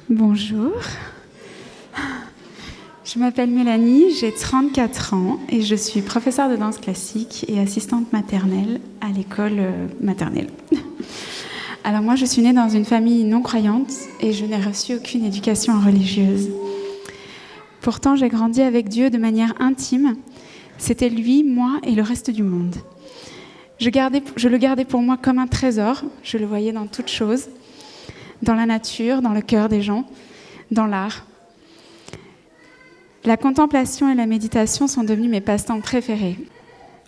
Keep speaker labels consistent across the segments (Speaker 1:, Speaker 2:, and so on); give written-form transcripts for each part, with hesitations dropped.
Speaker 1: Bonjour, je m'appelle Mélanie, j'ai 34 ans et je suis professeure de danse classique et assistante maternelle à l'école maternelle. Alors moi, je suis née dans une famille non croyante et je n'ai reçu aucune éducation religieuse. Pourtant, j'ai grandi avec Dieu de manière intime. C'était lui, moi et le reste du monde. Je le gardais pour moi comme un trésor, je le voyais dans toutes choses, dans la nature, dans le cœur des gens, dans l'art. La contemplation et la méditation sont devenus mes passe-temps préférés.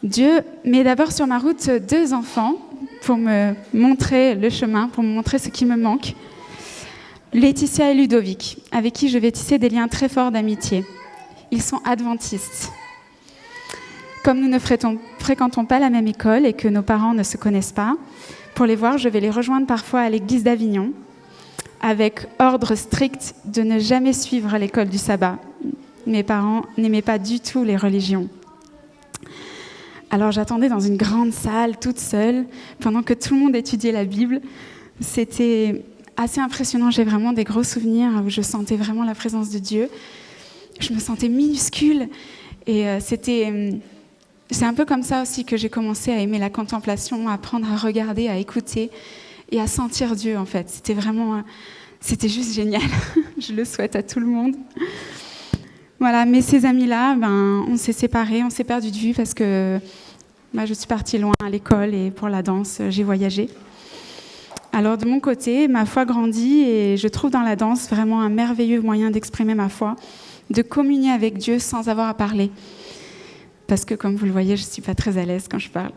Speaker 1: Dieu met d'abord sur ma route 2 enfants pour me montrer le chemin, pour me montrer ce qui me manque. Laetitia et Ludovic, avec qui je vais tisser des liens très forts d'amitié. Ils sont adventistes. Comme nous ne fréquentons pas la même école et que nos parents ne se connaissent pas, pour les voir, je vais les rejoindre parfois à l'église d'Avignon, avec ordre strict de ne jamais suivre l'école du sabbat. Mes parents n'aimaient pas du tout les religions. Alors j'attendais dans une grande salle, toute seule, pendant que tout le monde étudiait la Bible. C'était assez impressionnant, j'ai vraiment des gros souvenirs où je sentais vraiment la présence de Dieu. Je me sentais minuscule et c'est un peu comme ça aussi que j'ai commencé à aimer la contemplation, à apprendre à regarder, à écouter et à sentir Dieu en fait. C'était juste génial. Je le souhaite à tout le monde. Voilà, mais ces amis-là, on s'est séparés, on s'est perdus de vue parce que je suis partie loin à l'école et pour la danse, j'ai voyagé. Alors de mon côté, ma foi grandit et je trouve dans la danse vraiment un merveilleux moyen d'exprimer ma foi, de communier avec Dieu sans avoir à parler. Parce que comme vous le voyez, je ne suis pas très à l'aise quand je parle.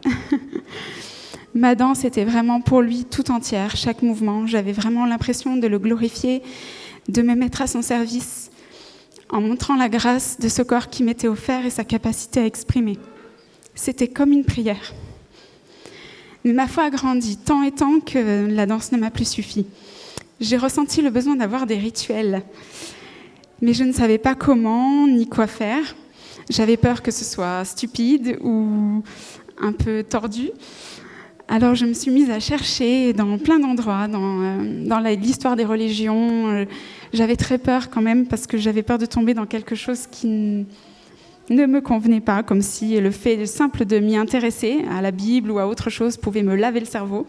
Speaker 1: Ma danse était vraiment pour lui tout entière, chaque mouvement. J'avais vraiment l'impression de le glorifier, de me mettre à son service, en montrant la grâce de ce corps qui m'était offert et sa capacité à exprimer. C'était comme une prière. Mais ma foi a grandi tant et tant que la danse ne m'a plus suffi. J'ai ressenti le besoin d'avoir des rituels. Mais je ne savais pas comment ni quoi faire. J'avais peur que ce soit stupide ou un peu tordu. Alors je me suis mise à chercher dans plein d'endroits, dans l'histoire des religions. J'avais très peur quand même parce que j'avais peur de tomber dans quelque chose qui ne me convenait pas, comme si le fait simple de m'y intéresser à la Bible ou à autre chose pouvait me laver le cerveau.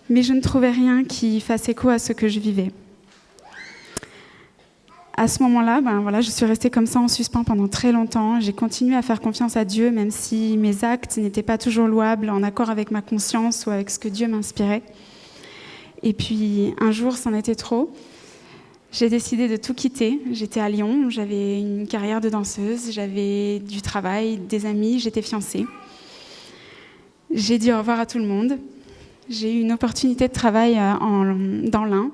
Speaker 1: Mais je ne trouvais rien qui fasse écho à ce que je vivais. À ce moment-là, je suis restée comme ça en suspens pendant très longtemps. J'ai continué à faire confiance à Dieu, même si mes actes n'étaient pas toujours louables, en accord avec ma conscience ou avec ce que Dieu m'inspirait. Et puis, un jour, c'en était trop. J'ai décidé de tout quitter. J'étais à Lyon, j'avais une carrière de danseuse, j'avais du travail, des amis, j'étais fiancée. J'ai dit au revoir à tout le monde. J'ai eu une opportunité de travail dans l'Ain.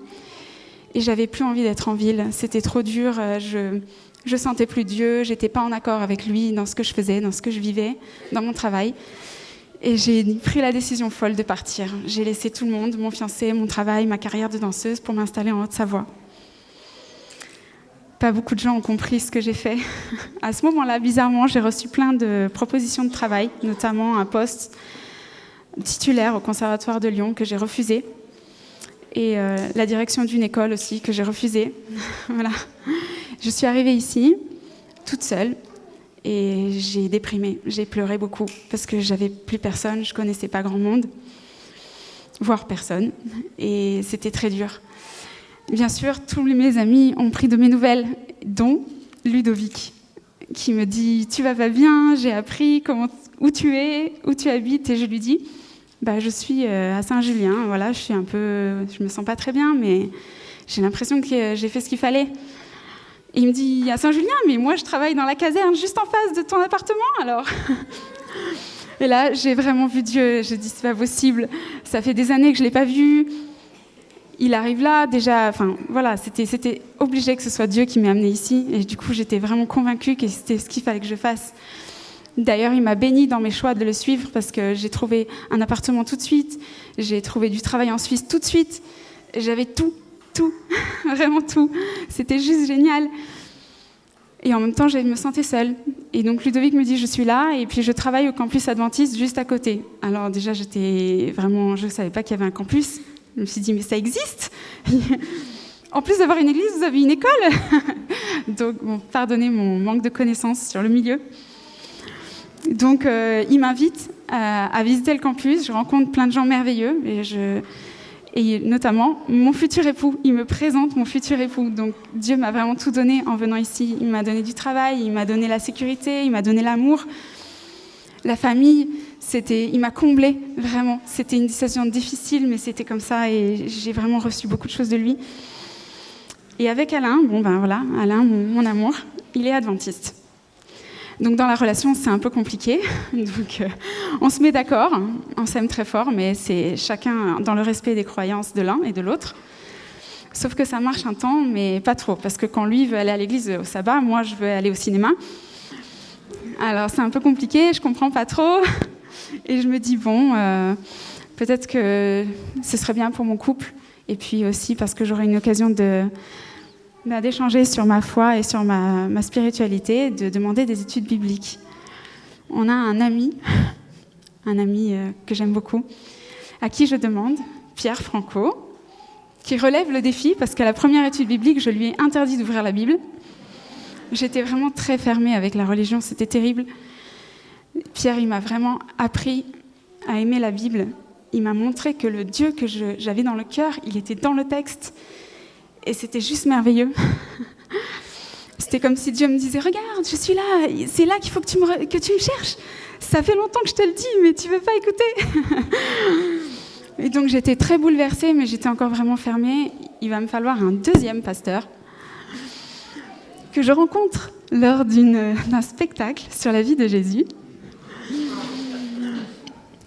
Speaker 1: Et j'avais plus envie d'être en ville, c'était trop dur, je sentais plus Dieu, j'étais pas en accord avec lui dans ce que je faisais, dans ce que je vivais, dans mon travail. Et j'ai pris la décision folle de partir. J'ai laissé tout le monde, mon fiancé, mon travail, ma carrière de danseuse pour m'installer en Haute-Savoie. Pas beaucoup de gens ont compris ce que j'ai fait. À ce moment-là, bizarrement, j'ai reçu plein de propositions de travail, notamment un poste titulaire au Conservatoire de Lyon que j'ai refusé. Et la direction d'une école aussi, que j'ai refusée. Voilà. Je suis arrivée ici, toute seule, et j'ai déprimé. J'ai pleuré beaucoup, parce que j'avais plus personne, je connaissais pas grand monde, voire personne, et c'était très dur. Bien sûr, tous mes amis ont pris de mes nouvelles, dont Ludovic, qui me dit « Tu vas pas bien, j'ai appris où tu es, où tu habites », et je lui dis je suis à Saint-Julien, voilà, je me sens pas très bien, mais j'ai l'impression que j'ai fait ce qu'il fallait. Et il me dit, à Saint-Julien, mais moi je travaille dans la caserne juste en face de ton appartement, alors. Et là, j'ai vraiment vu Dieu, j'ai dit, c'est pas possible, ça fait des années que je l'ai pas vu, il arrive là, déjà, c'était obligé que ce soit Dieu qui m'ait amené ici, et du coup, j'étais vraiment convaincue que c'était ce qu'il fallait que je fasse. D'ailleurs, il m'a bénie dans mes choix de le suivre parce que j'ai trouvé un appartement tout de suite, j'ai trouvé du travail en Suisse tout de suite, j'avais tout, vraiment tout. C'était juste génial. Et en même temps, je me sentais seule. Et donc Ludovic me dit, je suis là, et puis je travaille au campus adventiste juste à côté. Alors déjà, je ne savais pas qu'il y avait un campus. Je me suis dit, mais ça existe. En plus d'avoir une église, vous avez une école. Donc, bon, pardonnez mon manque de connaissances sur le milieu. Donc, il m'invite à visiter le campus. Je rencontre plein de gens merveilleux et notamment mon futur époux. Il me présente mon futur époux. Donc, Dieu m'a vraiment tout donné en venant ici. Il m'a donné du travail, il m'a donné la sécurité, il m'a donné l'amour. La famille, il m'a comblée, vraiment. C'était une décision difficile, mais c'était comme ça et j'ai vraiment reçu beaucoup de choses de lui. Et avec Alain, Alain, mon amour, il est adventiste. Donc dans la relation, c'est un peu compliqué. Donc on se met d'accord, on s'aime très fort, mais c'est chacun dans le respect des croyances de l'un et de l'autre. Sauf que ça marche un temps, mais pas trop, parce que quand lui veut aller à l'église au sabbat, moi je veux aller au cinéma. Alors c'est un peu compliqué, je comprends pas trop. Et je me dis, peut-être que ce serait bien pour mon couple. Et puis aussi parce que j'aurai une occasion d'échanger sur ma foi et sur ma spiritualité, de demander des études bibliques. On a un ami que j'aime beaucoup, à qui je demande, Pierre Franco, qui relève le défi parce qu'à la première étude biblique, je lui ai interdit d'ouvrir la Bible. J'étais vraiment très fermée avec la religion, c'était terrible. Pierre, il m'a vraiment appris à aimer la Bible. Il m'a montré que le Dieu que j'avais dans le cœur, il était dans le texte. Et c'était juste merveilleux. C'était comme si Dieu me disait « Regarde, je suis là, c'est là qu'il faut que tu me cherches. Ça fait longtemps que je te le dis, mais tu ne veux pas écouter. » Et donc j'étais très bouleversée, mais j'étais encore vraiment fermée. Il va me falloir un deuxième pasteur que je rencontre lors d'un spectacle sur la vie de Jésus.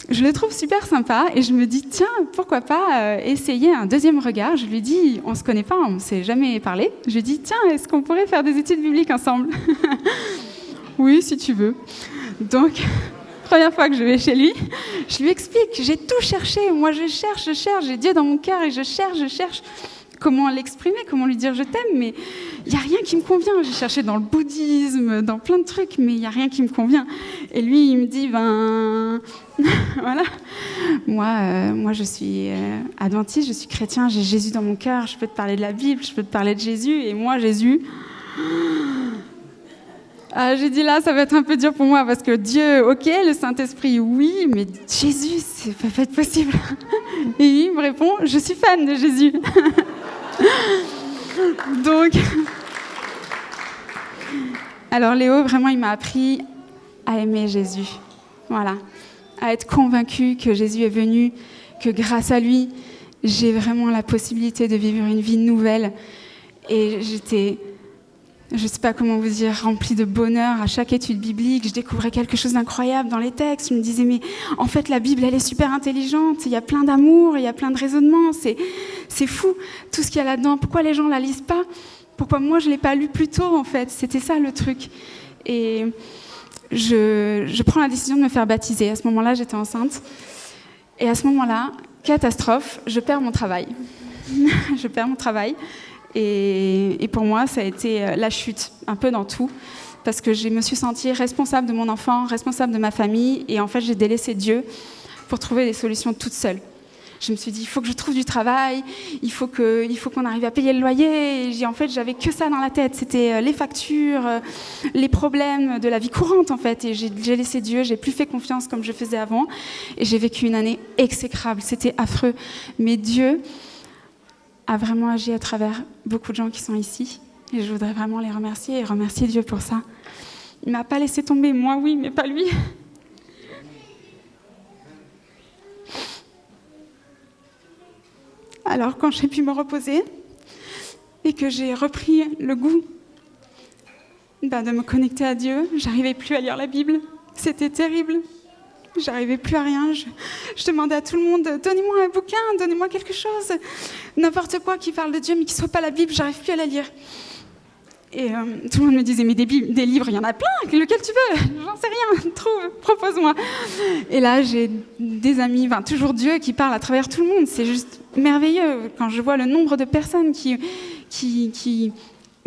Speaker 1: Je le trouve super sympa et je me dis, tiens, pourquoi pas essayer un deuxième regard. Je lui dis, on ne se connaît pas, on ne s'est jamais parlé. Je lui dis, tiens, est-ce qu'on pourrait faire des études bibliques ensemble? Oui, si tu veux. Donc, première fois que je vais chez lui, je lui explique, j'ai tout cherché. Moi, je cherche, j'ai Dieu dans mon cœur et je cherche. Comment l'exprimer, comment lui dire je t'aime, mais il n'y a rien qui me convient. J'ai cherché dans le bouddhisme, dans plein de trucs, mais il n'y a rien qui me convient. Et lui, il me dit, voilà. Moi, je suis adventiste, je suis chrétien, j'ai Jésus dans mon cœur, je peux te parler de la Bible, je peux te parler de Jésus, et moi, Jésus... j'ai dit là, ça va être un peu dur pour moi, parce que Dieu, ok, le Saint-Esprit, oui, mais Jésus, ça peut pas être possible. Et il me répond, je suis fan de Jésus. Donc, alors Léo, vraiment, il m'a appris à aimer Jésus. Voilà, à être convaincu que Jésus est venu, que grâce à lui, j'ai vraiment la possibilité de vivre une vie nouvelle. Et j'étais, je ne sais pas comment vous dire, remplie de bonheur à chaque étude biblique. Je découvrais quelque chose d'incroyable dans les textes. Je me disais, mais en fait, la Bible, elle est super intelligente. Il y a plein d'amour, il y a plein de raisonnements. C'est fou, tout ce qu'il y a là-dedans. Pourquoi les gens ne la lisent pas? Pourquoi moi, je ne l'ai pas lu plus tôt, en fait? C'était ça, le truc. Et je prends la décision de me faire baptiser. À ce moment-là, j'étais enceinte. Et à ce moment-là, catastrophe, je perds mon travail. Je perds mon travail. Et pour moi, ça a été la chute, un peu dans tout, parce que je me suis sentie responsable de mon enfant, responsable de ma famille, et en fait, j'ai délaissé Dieu pour trouver des solutions toute seule. Je me suis dit, il faut que je trouve du travail, il faut qu'on arrive à payer le loyer. Et en fait, j'avais que ça dans la tête. C'était les factures, les problèmes de la vie courante, en fait. Et j'ai laissé Dieu, j'ai plus fait confiance comme je faisais avant. Et j'ai vécu une année exécrable. C'était affreux. Mais Dieu a vraiment agi à travers beaucoup de gens qui sont ici. Et je voudrais vraiment les remercier et remercier Dieu pour ça. Il ne m'a pas laissé tomber. Moi, oui, mais pas lui. Alors, quand j'ai pu me reposer et que j'ai repris le goût de me connecter à Dieu, j'arrivais plus à lire la Bible. C'était terrible. J'arrivais plus à rien. Je demandais à tout le monde, donnez-moi un bouquin, donnez-moi quelque chose. N'importe quoi qui parle de Dieu, mais qui ne soit pas la Bible, j'arrive plus à la lire. Et tout le monde me disait, mais des livres, il y en a plein, lequel tu veux? J'en sais rien, trouve, propose-moi. Et là, j'ai des amis, toujours Dieu qui parle à travers tout le monde. C'est juste merveilleux quand je vois le nombre de personnes qui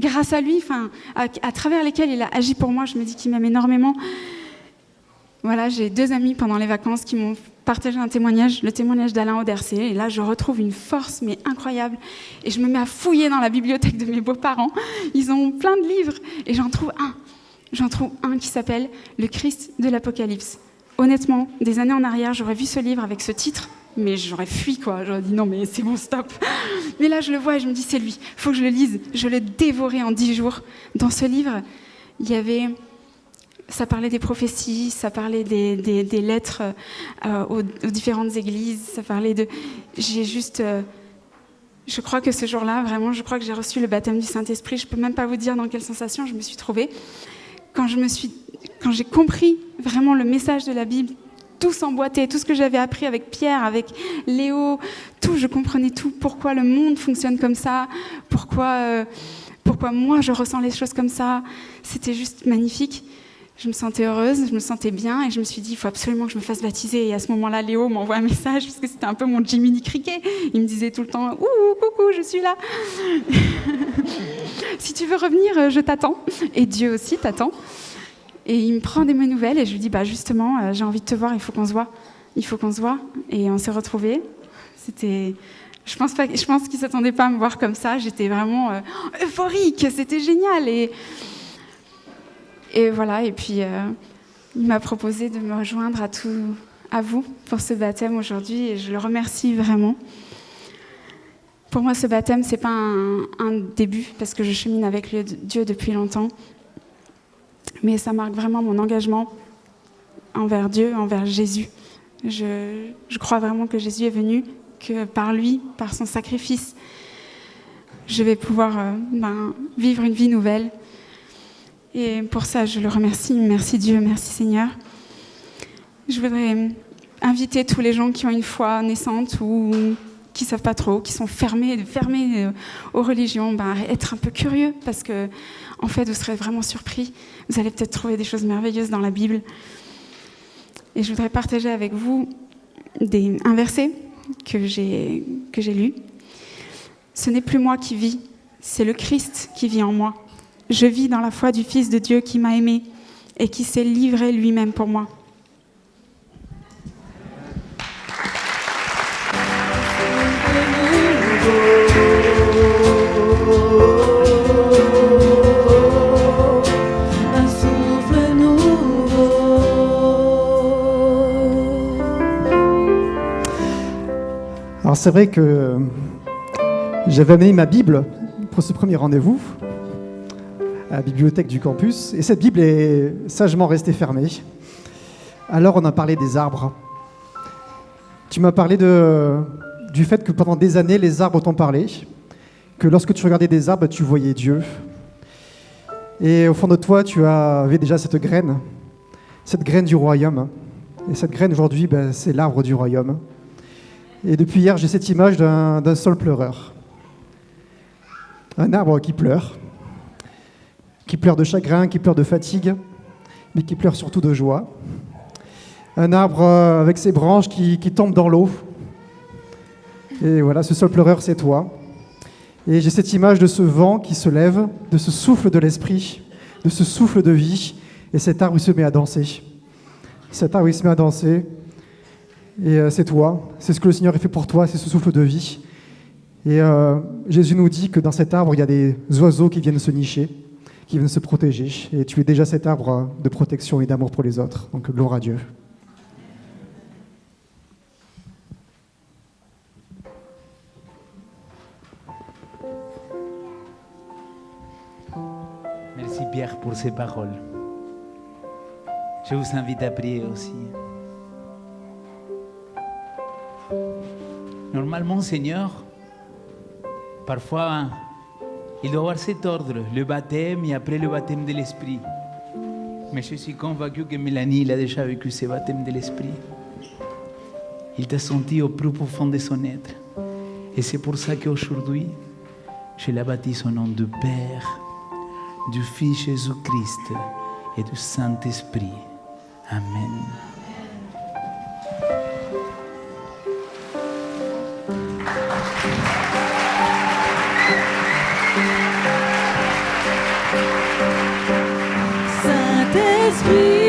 Speaker 1: grâce à lui, à travers lesquelles il a agi pour moi, je me dis qu'il m'aime énormément. Voilà, j'ai 2 amis pendant les vacances qui m'ont partager un témoignage, le témoignage d'Alain Audercé. Et là, je retrouve une force, mais incroyable. Et je me mets à fouiller dans la bibliothèque de mes beaux-parents. Ils ont plein de livres. Et j'en trouve un qui s'appelle « Le Christ de l'Apocalypse ». Honnêtement, des années en arrière, j'aurais vu ce livre avec ce titre, mais j'aurais fui, quoi. J'aurais dit non, mais c'est bon, stop. Mais là, je le vois et je me dis, c'est lui. Il faut que je le lise. Je l'ai dévoré en 10 jours. Dans ce livre, ça parlait des prophéties, ça parlait des lettres aux différentes églises, ça parlait de... Je crois que ce jour-là, vraiment, je crois que j'ai reçu le baptême du Saint-Esprit. Je ne peux même pas vous dire dans quelle sensation je me suis trouvée. Quand j'ai compris vraiment le message de la Bible, tout s'emboîtait, tout ce que j'avais appris avec Pierre, avec Léo, tout, je comprenais tout. Pourquoi le monde fonctionne comme ça, pourquoi moi je ressens les choses comme ça. C'était juste magnifique. Je me sentais heureuse, je me sentais bien et je me suis dit, il faut absolument que je me fasse baptiser. Et à ce moment-là, Léo m'envoie un message parce que c'était un peu mon Jiminy Cricket. Il me disait tout le temps, ouh, coucou, je suis là. Si tu veux revenir, je t'attends. Et Dieu aussi t'attend. Et il me prend des nouvelles et je lui dis, justement, j'ai envie de te voir, il faut qu'on se voit. Il faut qu'on se voit. Et on s'est retrouvés. Je pense qu'il ne s'attendait pas à me voir comme ça. J'étais vraiment euphorique, c'était génial. Et voilà, et puis il m'a proposé de me rejoindre à vous pour ce baptême aujourd'hui et je le remercie vraiment. Pour moi, ce baptême, ce n'est pas un début parce que je chemine avec Dieu depuis longtemps, mais ça marque vraiment mon engagement envers Dieu, envers Jésus. Je crois vraiment que Jésus est venu, que par lui, par son sacrifice, je vais pouvoir vivre une vie nouvelle. Et pour ça, je le remercie. Merci Dieu, merci Seigneur. Je voudrais inviter tous les gens qui ont une foi naissante ou qui ne savent pas trop, qui sont fermés aux religions, à être un peu curieux parce que, en fait, vous serez vraiment surpris. Vous allez peut-être trouver des choses merveilleuses dans la Bible. Et je voudrais partager avec vous un verset que j'ai lu. Ce n'est plus moi qui vis, c'est le Christ qui vit en moi. Je vis dans la foi du Fils de Dieu qui m'a aimé et qui s'est livré lui-même pour moi.
Speaker 2: Un souffle nouveau. Alors c'est vrai que j'avais amené ma Bible pour ce premier rendez-vous à la bibliothèque du campus, et cette Bible est sagement restée fermée. Alors on a parlé des arbres. Tu m'as parlé du fait que pendant des années, les arbres t'ont parlé, que lorsque tu regardais des arbres, tu voyais Dieu. Et au fond de toi, tu avais déjà cette graine du royaume. Et cette graine, aujourd'hui, c'est l'arbre du royaume. Et depuis hier, j'ai cette image d'un saule pleureur. Un arbre qui pleure de chagrin, qui pleure de fatigue, mais qui pleure surtout de joie. Un arbre avec ses branches qui tombent dans l'eau. Et voilà, ce saule pleureur, c'est toi. Et j'ai cette image de ce vent qui se lève, de ce souffle de l'esprit, de ce souffle de vie, et cet arbre, il se met à danser. Cet arbre, il se met à danser, et c'est toi, c'est ce que le Seigneur a fait pour toi, c'est ce souffle de vie. Et Jésus nous dit que dans cet arbre, il y a des oiseaux qui viennent se nicher, qui viennent se protéger. Et tu es déjà cet arbre de protection et d'amour pour les autres. Donc gloire à Dieu.
Speaker 3: Merci Pierre pour ces paroles. Je vous invite à prier aussi. Normalement, Seigneur, parfois, il doit y avoir cet ordre, le baptême et après le baptême de l'Esprit. Mais je suis convaincu que Mélanie il a déjà vécu ce baptême de l'Esprit. Il t'a senti au plus profond de son être. Et c'est pour ça qu'aujourd'hui, je la baptise au nom du Père, du Fils Jésus-Christ et du Saint-Esprit. Amen.
Speaker 2: Saint-Esprit.